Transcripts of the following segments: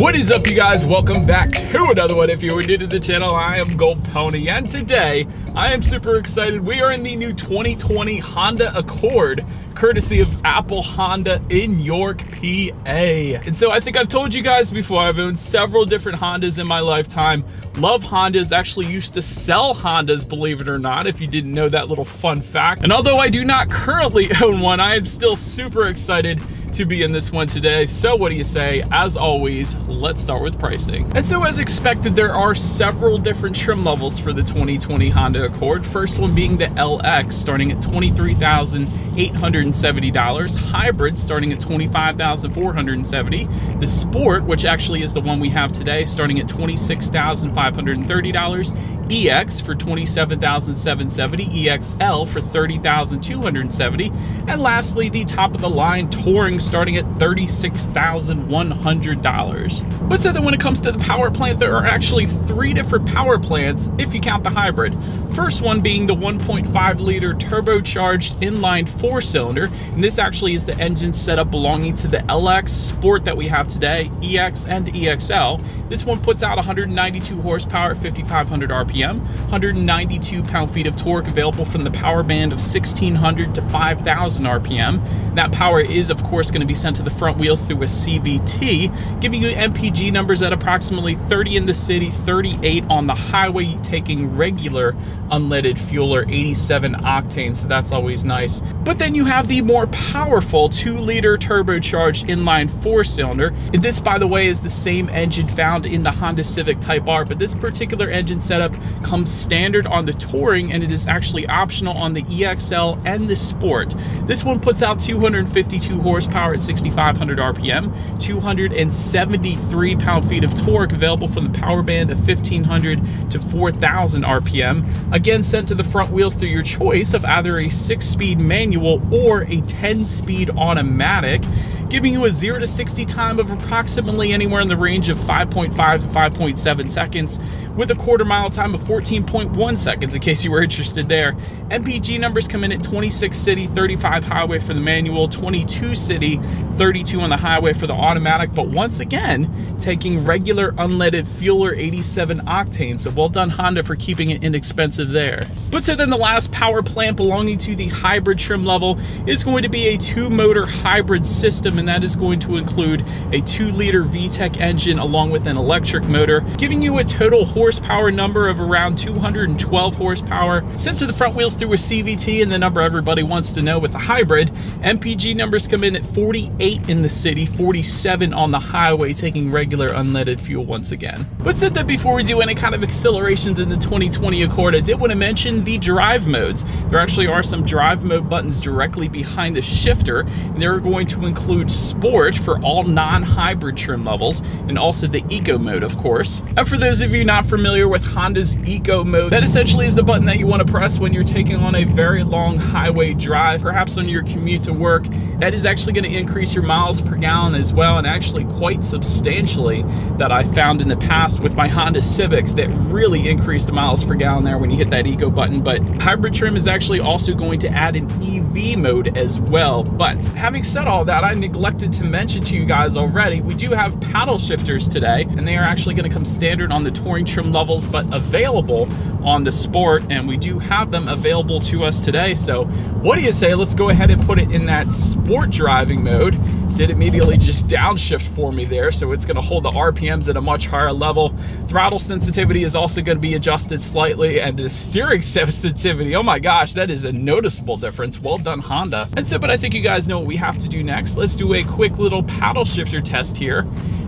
What is up, you guys? Welcome back to another one. If you are new to the channel, I am Gold Pony, and today I am super excited. We are in the new 2020 Honda Accord, courtesy of Apple Honda in York, PA. And so I think I've told you guys before, I've owned several different Hondas in my lifetime. Love Hondas, actually used to sell Hondas, believe it or not, if you didn't know that little fun fact. And although I do not currently own one, I am still super excited to be in this one today. So what do you say? As always, let's start with pricing. And so as expected, there are several different trim levels for the 2020 Honda Accord. First one being the LX, starting at $23,870. Hybrid starting at $25,470. The Sport, which actually is the one we have today, starting at $26,530. EX for $27,770, EXL for $30,270, and lastly, the top of the line Touring starting at $36,100. But so then when it comes to the power plant, there are actually three different power plants if you count the hybrid. First one being the 1.5 liter turbocharged inline 4-cylinder, and this actually is the engine setup belonging to the LX Sport that we have today, EX and EXL. This one puts out 192 horsepower at 5,500 RPM. 192 pound-feet of torque available from the power band of 1,600 to 5,000 RPM. That power is, of course, going to be sent to the front wheels through a CVT, giving you MPG numbers at approximately 30 in the city, 38 on the highway, taking regular unleaded fuel or 87 octane, so that's always nice. But then you have the more powerful 2-liter turbocharged inline 4-cylinder. This, by the way, is the same engine found in the Honda Civic Type R, but this particular engine setup comes standard on the Touring, and it is actually optional on the EXL and the Sport. This one puts out 252 horsepower at 6,500 RPM, 273 pound-feet of torque available from the power band of 1,500 to 4,000 RPM. Again, sent to the front wheels through your choice of either a 6-speed manual or a 10-speed automatic, giving you a 0 to 60 time of approximately anywhere in the range of 5.5 to 5.7 seconds, with a quarter-mile time of 14.1 seconds, in case you were interested there. MPG numbers come in at 26 city, 35 highway for the manual, 22 city, 32 on the highway for the automatic, but once again, taking regular unleaded fuel or 87 octane, so well done Honda for keeping it inexpensive there. But so then the last power plant belonging to the hybrid trim level is going to be a 2-motor hybrid system, and that is going to include a 2-liter VTEC engine along with an electric motor, giving you a total horsepower number of around 212 horsepower, sent to the front wheels through a CVT, and the number everybody wants to know with the hybrid. MPG numbers come in at 48 in the city, 47 on the highway, taking regular unleaded fuel once again. But said that before we do any kind of accelerations in the 2020 Accord, I did want to mention the drive modes. There actually are some drive mode buttons directly behind the shifter, and they're going to include Sport for all non-hybrid trim levels, and also the Eco mode, of course. And for those of you not familiar with Honda's Eco mode, that essentially is the button that you want to press when you're taking on a very long highway drive, perhaps on your commute to work. That is actually going to increase your miles per gallon as well, and actually quite substantially, that I found in the past with my Honda Civics, that really increased the miles per gallon there when you hit that Eco button. But hybrid trim is actually also going to add an EV mode as well. But having said all that, I neglected to mention to you guys already, we do have paddle shifters today, and they are actually going to come standard on the Touring trim levels, but available on the Sport, and we do have them available to us today. So what do you say, let's go ahead and put it in that Sport driving mode. Did immediately just downshift for me there, so it's going to hold the RPMs at a much higher level. Throttle sensitivity is also going to be adjusted slightly, and the steering sensitivity, oh my gosh, that is a noticeable difference. Well done Honda. And so, but I think you guys know what we have to do next. Let's do a quick little paddle shifter test here,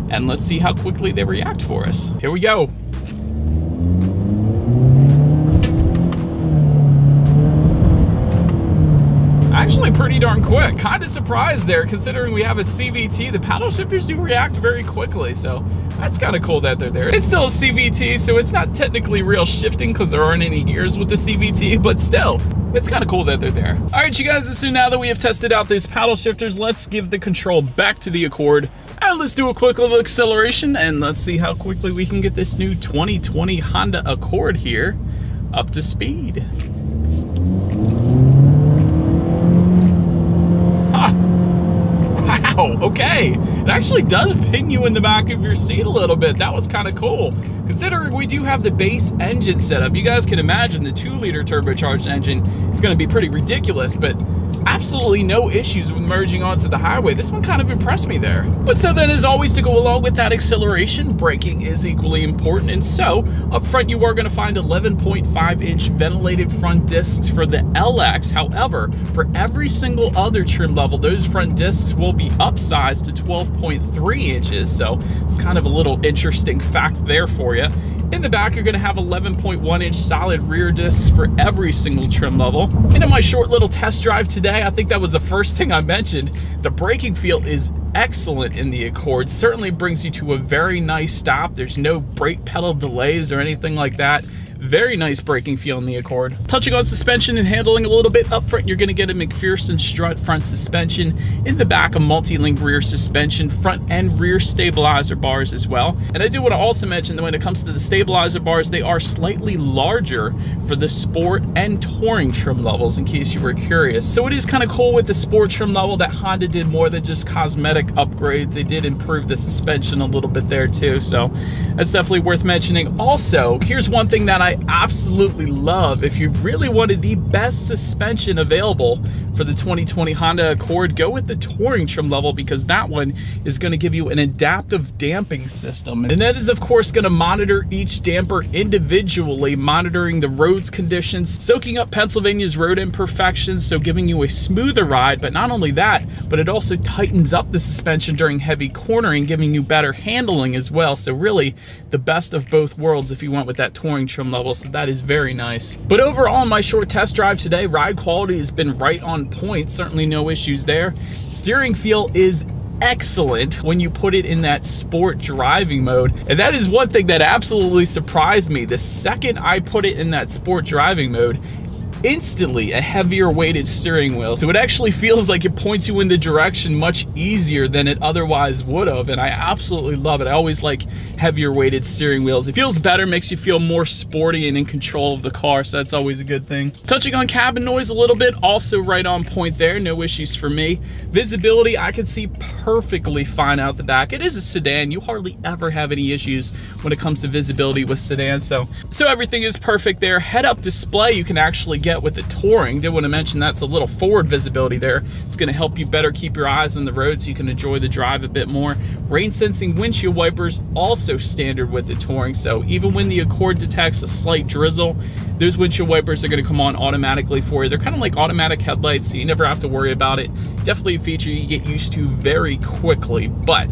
and let's see how quickly they react for us. Here we go. Actually pretty darn quick. Kind of surprised there, considering we have a CVT. The paddle shifters do react very quickly, so that's kind of cool that they're there. It's still a CVT, so it's not technically real shifting because there aren't any gears with the CVT, but still, it's kind of cool that they're there. All right, you guys, so now that we have tested out these paddle shifters, let's give the control back to the Accord, and let's do a quick little acceleration, and let's see how quickly we can get this new 2020 Honda Accord here up to speed. Wow, Okay, it actually does pin you in the back of your seat a little bit. That was kind of cool. Considering we do have the base engine setup, you guys can imagine the 2-liter turbocharged engine is going to be pretty ridiculous, but absolutely no issues with merging onto the highway. This one kind of impressed me there. But so then, as always, to go along with that acceleration, braking is equally important. And so up front, you are going to find 11.5-inch ventilated front discs for the LX. However, for every single other trim level, those front discs will be upsized to 12.3 inches. So it's kind of a little interesting fact there for you. In the back, you're going to have 11.1-inch solid rear discs for every single trim level. And in my short little test drive today, I think that was the first thing I mentioned. The braking feel is excellent in the Accord. Certainly brings you to a very nice stop. There's no brake pedal delays or anything like that. Very nice braking feel in the Accord. Touching on suspension and handling a little bit up front, you're going to get a McPherson strut front suspension. In the back, a multi-link rear suspension, front and rear stabilizer bars as well. And I do want to also mention that when it comes to the stabilizer bars, they are slightly larger for the sport and touring trim levels, in case you were curious. So it is kind of cool with the sport trim level that Honda did more than just cosmetic upgrades. They did improve the suspension a little bit there too, so that's definitely worth mentioning. Also, here's one thing that I absolutely love. If you really wanted the best suspension available for the 2020 Honda Accord, go with the touring trim level, because that one is going to give you an adaptive damping system. And that is, of course, going to monitor each damper individually, monitoring the road's conditions, soaking up Pennsylvania's road imperfections, so giving you a smoother ride. But not only that, but it also tightens up the suspension during heavy cornering, giving you better handling as well. So really the best of both worlds if you went with that touring trim level. So that is very nice. But overall, in my short test drive today, ride quality has been right on point. Certainly no issues there. Steering feel is excellent when you put it in that sport driving mode. And that is one thing that absolutely surprised me. The second I put it in that sport driving mode, instantly a heavier weighted steering wheel. So it actually feels like it points you in the direction much easier than it otherwise would have. And I absolutely love it. I always like heavier weighted steering wheels. It feels better, makes you feel more sporty and in control of the car. So that's always a good thing. Touching on cabin noise a little bit, also right on point there. No issues for me. Visibility, I can see perfectly fine out the back. It is a sedan. You hardly ever have any issues when it comes to visibility with sedans. So everything is perfect there. Head up display you can actually get with the touring. Did want to mention that's a little forward visibility there. It's going to help you better keep your eyes on the road so you can enjoy the drive a bit more. Rain sensing windshield wipers also standard with the touring. So even when the Accord detects a slight drizzle, those windshield wipers are going to come on automatically for you. They're kind of like automatic headlights, so you never have to worry about it. Definitely a feature you get used to very quickly. But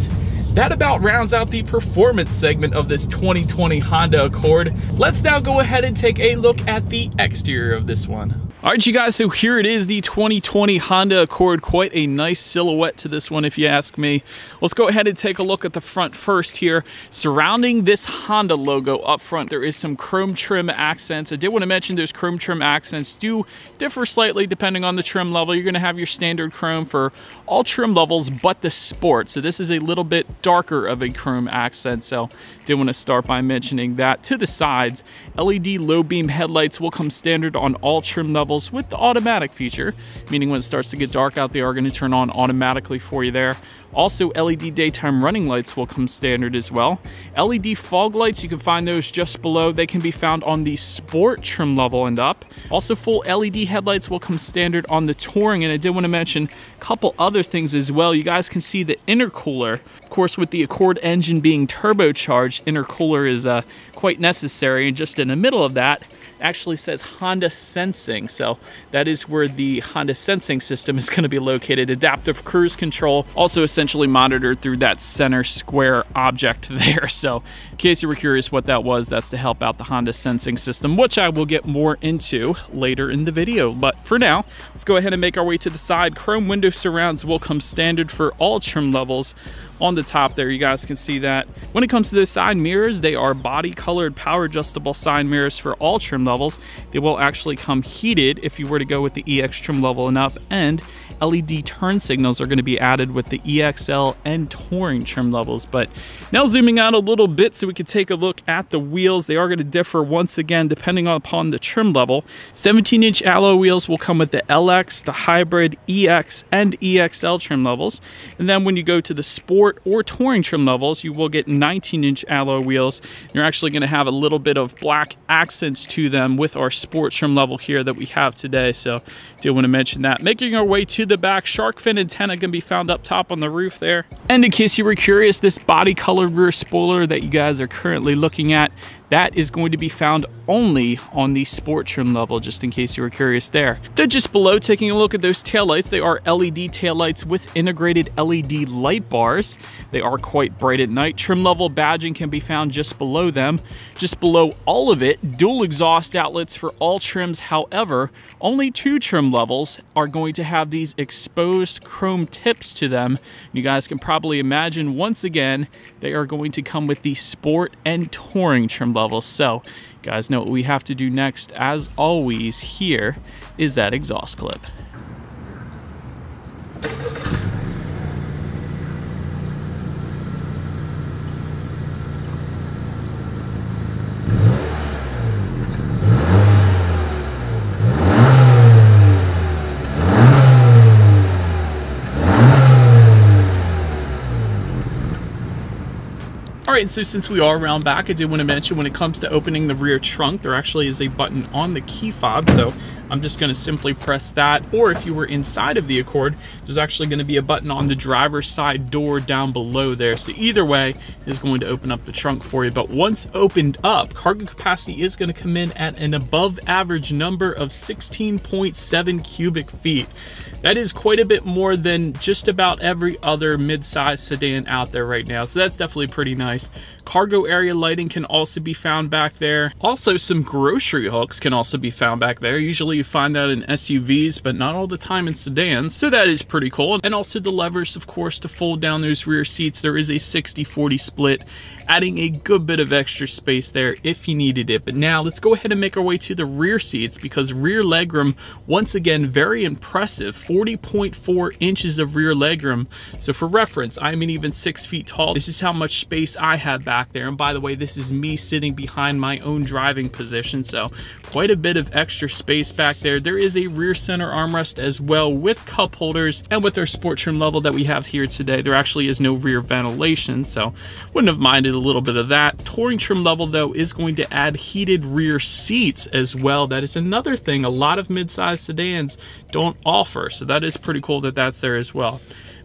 that about rounds out the performance segment of this 2020 Honda Accord. Let's now go ahead and take a look at the exterior of this one. All right, you guys, so here it is, the 2020 Honda Accord. Quite a nice silhouette to this one, if you ask me. Let's go ahead and take a look at the front first here. Surrounding this Honda logo up front, there is some chrome trim accents. I did want to mention those chrome trim accents do differ slightly depending on the trim level. You're going to have your standard chrome for all trim levels but the Sport. So this is a little bit darker of a chrome accent, so did want to start by mentioning that. To the sides, LED low beam headlights will come standard on all trim levels with the automatic feature, meaning when it starts to get dark out, they are going to turn on automatically for you there. Also, LED daytime running lights will come standard as well. LED fog lights, you can find those just below. They can be found on the Sport trim level and up. Also, full LED headlights will come standard on the Touring. And I did want to mention a couple other things as well. You guys can see the intercooler. Of course, with the Accord engine being turbocharged, intercooler is quite necessary. And just in the middle of that, actually says Honda Sensing. So that is where the Honda Sensing system is going to be located. Adaptive cruise control, also essentially monitored through that center square object there. So in case you were curious what that was, that's to help out the Honda Sensing system, which I will get more into later in the video. But for now, let's go ahead and make our way to the side. Chrome window surrounds will come standard for all trim levels. On the top there, you guys can see that. When it comes to the side mirrors, they are body colored power adjustable side mirrors for all trim levels. They will actually come heated if you were to go with the EX trim level and up, and LED turn signals are going to be added with the EXL and Touring trim levels. But now zooming out a little bit so we can take a look at the wheels. They are going to differ once again depending upon the trim level. 17-inch alloy wheels will come with the LX, the Hybrid, EX, and EXL trim levels. And then when you go to the Sport or Touring trim levels, you will get 19-inch alloy wheels. You're actually going to have a little bit of black accents to them with our Sport trim level here that we have today. So did want to mention that. Making our way to the back, shark fin antenna can be found up top on the roof there. And in case you were curious, this body colored rear spoiler that you guys are currently looking at, that is going to be found only on the Sport trim level, just in case you were curious there. Then just below, taking a look at those taillights, they are LED taillights with integrated LED light bars. They are quite bright at night. Trim level badging can be found just below them. Just below all of it, dual exhaust outlets for all trims. However, only 2 trim levels are going to have these exposed chrome tips to them. You guys can probably imagine, once again, they are going to come with the Sport and Touring trim levels. So you guys know what we have to do next. As always, here is that exhaust clip. All right, so since we are around back, I did want to mention when it comes to opening the rear trunk, there actually is a button on the key fob. So I'm just going to simply press that. Or if you were inside of the Accord, there's actually going to be a button on the driver's side door down below there. So either way is going to open up the trunk for you. But once opened up, cargo capacity is going to come in at an above average number of 16.7 cubic feet. That is quite a bit more than just about every other mid-size sedan out there right now. So that's definitely pretty nice. Cargo area lighting can also be found back there. Also, some grocery hooks can also be found back there. Usually you find that in SUVs, but not all the time in sedans. So that is pretty cool. And also the levers, of course, to fold down those rear seats. There is a 60-40 split, adding a good bit of extra space there if you needed it. But now let's go ahead and make our way to the rear seats, because rear legroom, once again, very impressive. 40.4 inches of rear legroom. So for reference, I'm an even 6 feet tall. This is how much space I have back there. And by the way, this is me sitting behind my own driving position. So quite a bit of extra space back there. There is a rear center armrest as well with cup holders. And with our Sport trim level that we have here today, there actually is no rear ventilation. So wouldn't have minded a little bit of that. Touring trim level though is going to add heated rear seats as well. That is another thing a lot of midsize sedans don't offer. So that is pretty cool that that's there as well.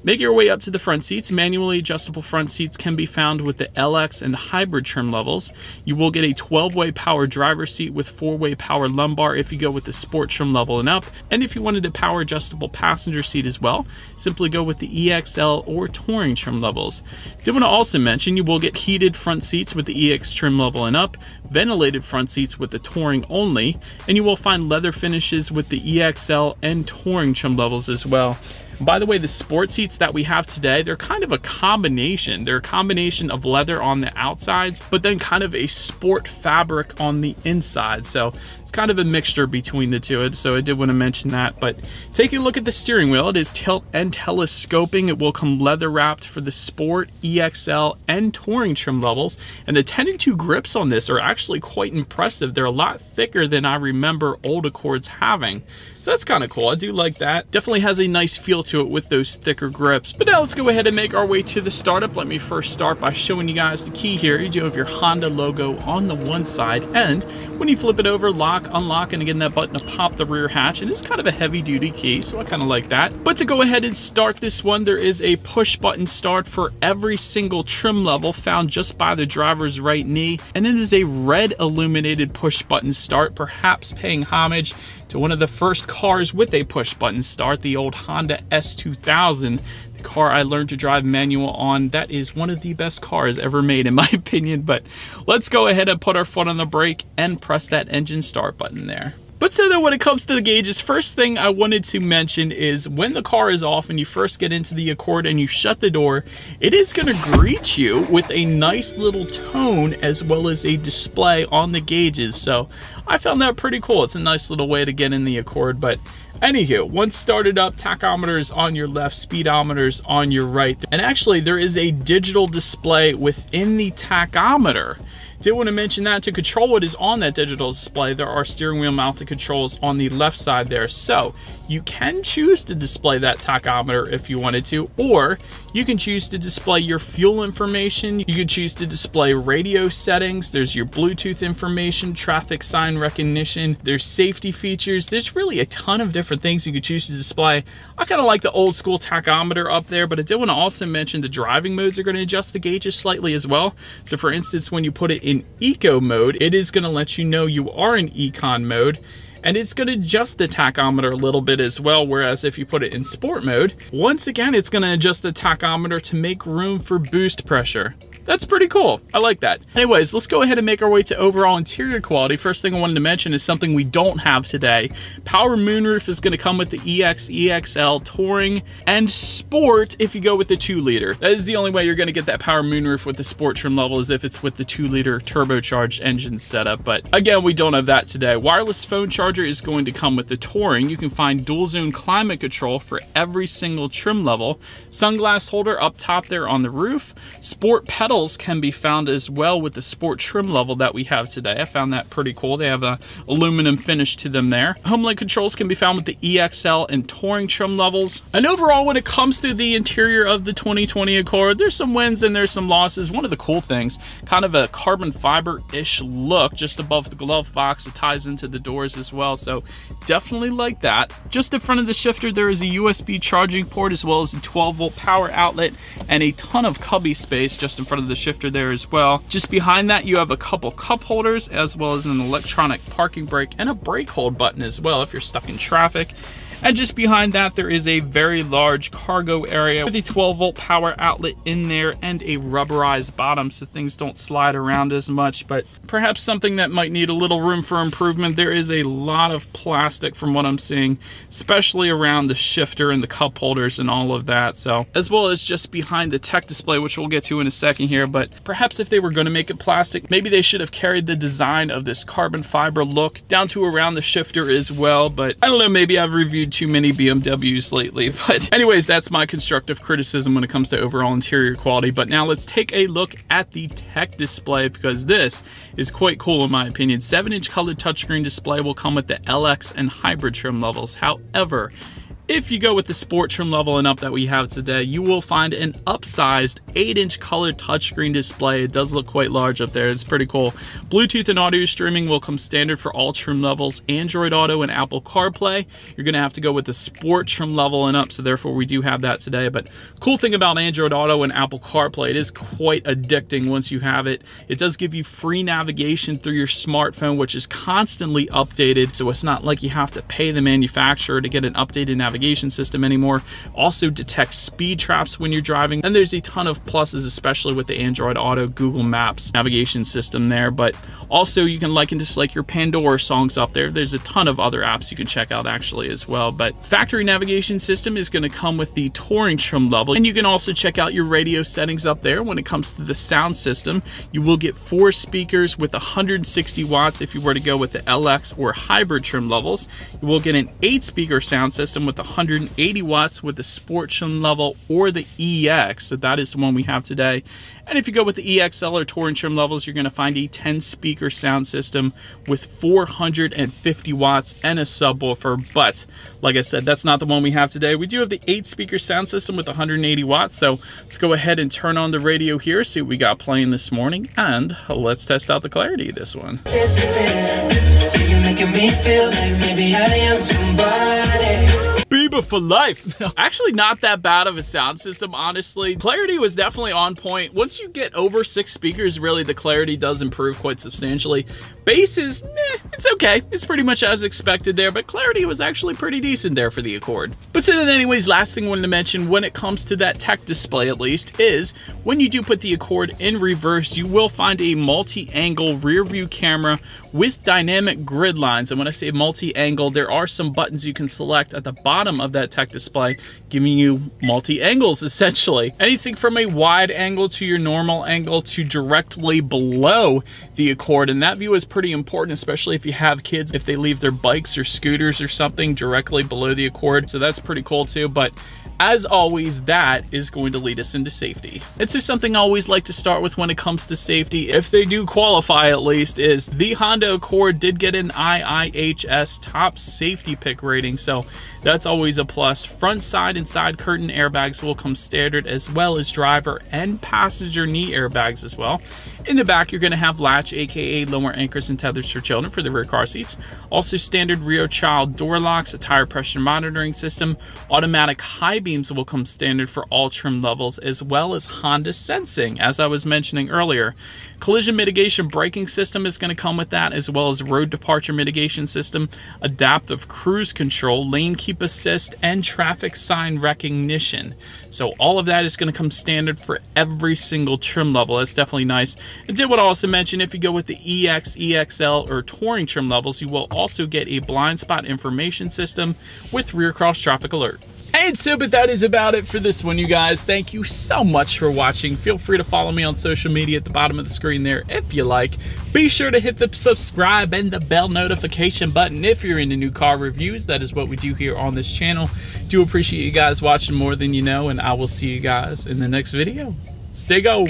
Make your way up to the front seats. Manually adjustable front seats can be found with the LX and Hybrid trim levels. You will get a 12-way power driver seat with 4-way power lumbar if you go with the Sport trim level and up. And if you wanted a power adjustable passenger seat as well, simply go with the EXL or Touring trim levels. Did want to also mention you will get heated front seats with the EX trim level and up, ventilated front seats with the Touring only, and you will find leather finishes with the EXL and Touring trim levels as well. By the way, the Sport seats that we have today, they're kind of a combination. They're a combination of leather on the outsides, but then kind of a sport fabric on the inside. So it's kind of a mixture between the two. So I did want to mention that. But taking a look at the steering wheel, it is tilt and telescoping. It will come leather wrapped for the Sport, EXL, and Touring trim levels. And the 10-2 grips on this are actually quite impressive. They're a lot thicker than I remember old Accords having. So that's kind of cool. I do like that. Definitely has a nice feel to it with those thicker grips. But now let's go ahead and make our way to the startup. Let me first start by showing you guys the key here. You do have your Honda logo on the one side, and when you flip it over, lock, unlock, and again, that button to pop the rear hatch. It is kind of a heavy duty key, so I kind of like that. But to go ahead and start this one, there is a push button start for every single trim level found just by the driver's right knee. And it is a red illuminated push button start, perhaps paying homage to one of the first cars with a push button start, the old Honda S2000, the car I learned to drive manual on. That is one of the best cars ever made in my opinion. But let's go ahead and put our foot on the brake and press that engine start button there. But so then when it comes to the gauges, first thing I wanted to mention is when the car is off and you first get into the Accord and you shut the door, it is going to greet you with a nice little tone as well as a display on the gauges. So I found that pretty cool. It's a nice little way to get in the Accord. But anywho, once started up, tachometer is on your left, speedometer is on your right. And actually there is a digital display within the tachometer. Did want to mention that to control what is on that digital display, there are steering wheel mounted controls on the left side there. So you can choose to display that tachometer if you wanted to, or you can choose to display your fuel information. You can choose to display radio settings. There's your Bluetooth information, traffic sign recognition. There's safety features. There's really a ton of different things you could choose to display. I kind of like the old school tachometer up there, but I did want to also mention the driving modes are going to adjust the gauges slightly as well. So for instance, when you put it in eco mode, it is going to let you know you are in econ mode, and it's going to adjust the tachometer a little bit as well. Whereas if you put it in sport mode, once again, it's going to adjust the tachometer to make room for boost pressure. That's pretty cool. I like that. Anyways, let's go ahead and make our way to overall interior quality. First thing I wanted to mention is something we don't have today. Power moonroof is going to come with the EX, EXL, Touring, and Sport if you go with the 2-liter. That is the only way you're going to get that power moonroof with the Sport trim level, is if it's with the 2-liter turbocharged engine setup. But again, we don't have that today. Wireless phone charger is going to come with the Touring. You can find dual zone climate control for every single trim level. Sunglass holder up top there on the roof. Sport pedal can be found as well with the Sport trim level that we have today. I found that pretty cool. They have a aluminum finish to them there. HomeLink controls can be found with the EXL and Touring trim levels. And overall, when it comes to the interior of the 2020 Accord, there's some wins and there's some losses. One of the cool things, kind of a carbon fiber-ish look just above the glove box. It ties into the doors as well, so definitely like that. Just in front of the shifter, there is a USB charging port as well as a 12-volt power outlet and a ton of cubby space just in front of the shifter there as well. Just behind that, you have a couple cup holders as well as an electronic parking brake and a brake hold button as well if you're stuck in traffic. And just behind that, there is a very large cargo area with a 12-volt power outlet in there and a rubberized bottom so things don't slide around as much. But perhaps something that might need a little room for improvement, there is a lot of plastic from what I'm seeing, especially around the shifter and the cup holders and all of that. So, as well as just behind the tech display, which we'll get to in a second here. But perhaps if they were going to make it plastic, maybe they should have carried the design of this carbon fiber look down to around the shifter as well. But I don't know, maybe I've reviewed too many BMWs lately. But anyways, that's my constructive criticism when it comes to overall interior quality. But now let's take a look at the tech display, because this is quite cool in my opinion. 7-inch colored touchscreen display will come with the LX and hybrid trim levels. However, if you go with the Sport trim level and up that we have today, you will find an upsized 8-inch colored touchscreen display. It does look quite large up there. It's pretty cool. Bluetooth and audio streaming will come standard for all trim levels. Android Auto and Apple CarPlay, you're going to have to go with the Sport trim level and up, so therefore we do have that today. But cool thing about Android Auto and Apple CarPlay, it is quite addicting once you have it. It does give you free navigation through your smartphone, which is constantly updated, so it's not like you have to pay the manufacturer to get an updated navigation system anymore. Also detects speed traps when you're driving, and there's a ton of pluses, especially with the Android Auto Google Maps navigation system there. But also you can liken just like your Pandora songs up there. There's a ton of other apps you can check out actually as well. But factory navigation system is going to come with the Touring trim level, and you can also check out your radio settings up there. When it comes to the sound system, you will get 4 speakers with 160 watts if you were to go with the LX or hybrid trim levels. You will get an 8-speaker sound system with 180 watts with the Sport trim level or the EX, so that is the one we have today. And if you go with the EXL or Touring trim levels, you're going to find a 10-speaker sound system with 450 watts and a subwoofer. But like I said, that's not the one we have today. We do have the 8-speaker sound system with 180 watts. So let's go ahead and turn on the radio here, see what we got playing this morning, and let's test out the clarity of this one. You're making me feel like maybe I am somebody. Bieber for life. Actually not that bad of a sound system, honestly. Clarity was definitely on point. Once you get over 6 speakers, really the clarity does improve quite substantially. Bass is, it's okay. It's pretty much as expected there, but clarity was actually pretty decent there for the Accord. But so then anyways, last thing I wanted to mention when it comes to that tech display at least is when you do put the Accord in reverse, you will find a multi-angle rear view camera with dynamic grid lines. And when I say multi-angle, there are some buttons you can select at the bottom of that tech display, giving you multi-angles essentially. Anything from a wide angle to your normal angle to directly below the Accord. And that view is pretty important, especially if you have kids, if they leave their bikes or scooters or something directly below the Accord. So that's pretty cool too. But as always, that is going to lead us into safety. And so something I always like to start with when it comes to safety, if they do qualify at least, is the Honda Accord did get an IIHS top safety pick rating. So that's always a plus. Front, side, and side curtain airbags will come standard, as well as driver and passenger knee airbags as well. In the back, you're going to have latch, aka lower anchors and tethers for children for the rear car seats. Also standard rear child door locks, a tire pressure monitoring system. Automatic high beams will come standard for all trim levels, as well as Honda Sensing, as I was mentioning earlier. Collision mitigation braking system is going to come with that, as well as road departure mitigation system, adaptive cruise control, lane keep assist, and traffic sign recognition. So all of that is going to come standard for every single trim level. That's definitely nice. I did want to also mention, if you go with the EX, EXL, or Touring trim levels, you will also get a blind spot information system with rear cross traffic alert. And so, but that is about it for this one, you guys. Thank you so much for watching. Feel free to follow me on social media at the bottom of the screen there if you like. Be sure to hit the subscribe and the bell notification button if you're into new car reviews. That is what we do here on this channel. Do appreciate you guys watching more than you know, and I will see you guys in the next video. Stay gold.